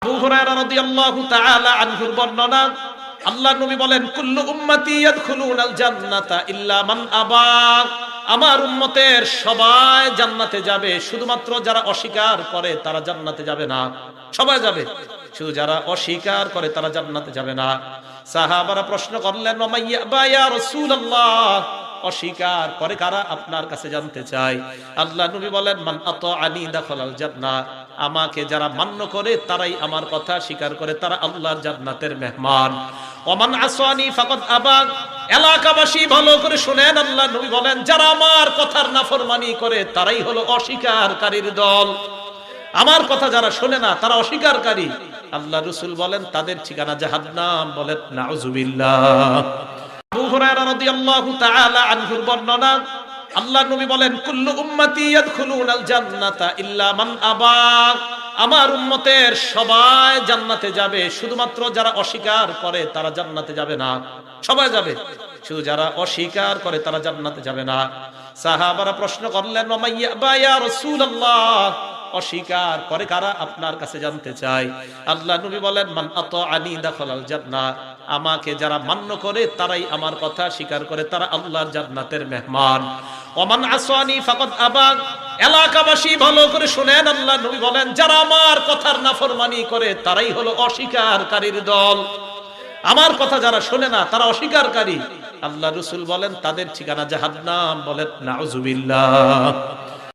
আবু হুরায়রা রাদিয়াল্লাহু তাআলা আনহুর বর্ণনা, আল্লাহর নবী বলেন, কুল্লু উম্মতি ইয়াদখুলুনাল জান্নাতা ইল্লা মান আবা। আমার উম্মতের সবাই জান্নাতে যাবে, শুধুমাত্র যারা অস্বীকার করে তারা জান্নাতে যাবে না। সবাই যাবে, শুধু যারা অস্বীকার করে তারা জান্নাতে যাবে না। সাহাবারা প্রশ্ন করলেন, ওয়া মাইয়াবা ইয়া রাসূলুল্লাহ, অস্বীকার করে কারা, আপনার কাছে জানতে চাই। আল্লাহ নবী বলেন, মান আতাআনি দাখালাল জান্নাহ, আমাকে যারা মান্য করে তারাই আমার কথা স্বীকার করে, তারা আল্লাহর জান্নাতের মেহমান। ওমান আসানি ফাকাদ আবা। এলাকাবাসী ভালো করে শুনেন, আল্লাহ নবী বলেন, যারা আমার কথার নাফরমানি করে তারাই হলো অস্বীকারীর দল। আমার কথা যারা শোনে না তারা অস্বীকারী। আল্লাহ রাসূল বলেন, তাদের ঠিকানা জাহান্নাম। বলেন নাউযুবিল্লাহ। আবু হুরায়রা রাদিয়াল্লাহু তাআলা আনহুর বর্ণনা, আল্লাহর নবী বলেন, কুল্লু উম্মতি ইয়াদখুলুনাল জান্নাতা ইল্লা মান আবা। আমার উম্মতের সবাই জান্নাতে যাবে, শুধুমাত্র যারা অস্বীকার করে তারা জান্নাতে যাবে না। সবাই যাবে, শুধু যারা অস্বীকার করে তারা জান্নাতে যাবে না। সাহাবারা প্রশ্ন করলেন, ওয়া মাইয়াবা ইয়া রাসূলুল্লাহ, অস্বীকার করে কারা, আপনার কাছে জানতে চাই। আল্লাহ নবী বলেন, মান আতাআনি দাখালাল জান্নাহ, আমাকে যারা মান্য করে তারাই আমার কথা স্বীকার করে, তারা আল্লাহর জান্নাতের মেহমান। ওমান আসানি ফাকাদ আবা। এলাকাবাসী ভালো করে শুনেন, আল্লাহ নবী বলেন, যারা আমার কথার নাফরমানি করে তারাই হলো অস্বীকারীর দল। আমার কথা যারা শোনে না তারা অস্বীকারী। আল্লাহ রাসূল বলেন, তাদের ঠিকানা জাহান্নাম। বলেন নাউযুবিল্লাহ।